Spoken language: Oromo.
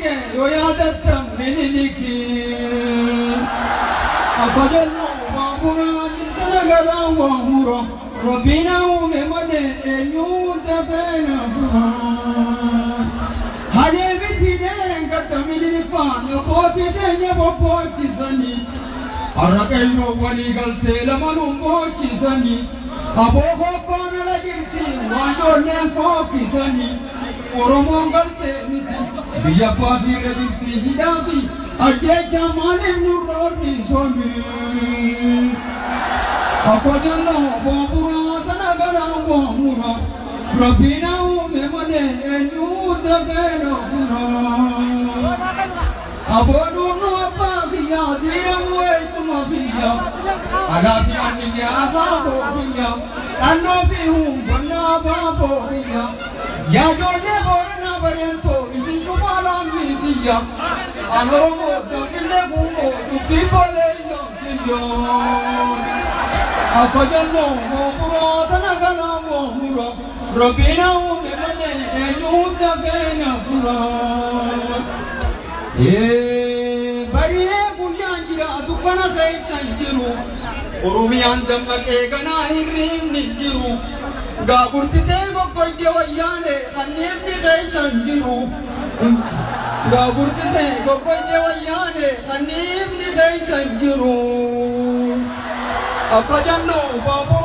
ke yoyadattam meniliki akajallo babura jitnagara wamuro robina umemade enyuta bena fuha haye bitide gatamili fan poti denya bopoti sani arakayo wali galte lamanum bopoti sani abo hopana lagirti wando ne kopi sani oromo galte biya papi lagirti hidati ajje jamane nurori somi akojallo babura tanagara wamura robina umemade enyuta bena fuha abodu no pagiya diyawe sumabiya agati aniya babo biya anno bihum bonna babo biya ya jone borna barento isingumala midiya alomo dogile gumo tukipole yo akojallo moburo tanagala moburo robina umemane enyuta bena fura bariye guyyanjira dukkana keeysan jiru oromiyaan dammaqee ganaa hirriin ni jiru gaaburtitee goggoyde wayyaane kanneefni keeysan jiru gaaburtitee goggoyde wayyaane kanneefni keeysan jiru akka jannoo baaboo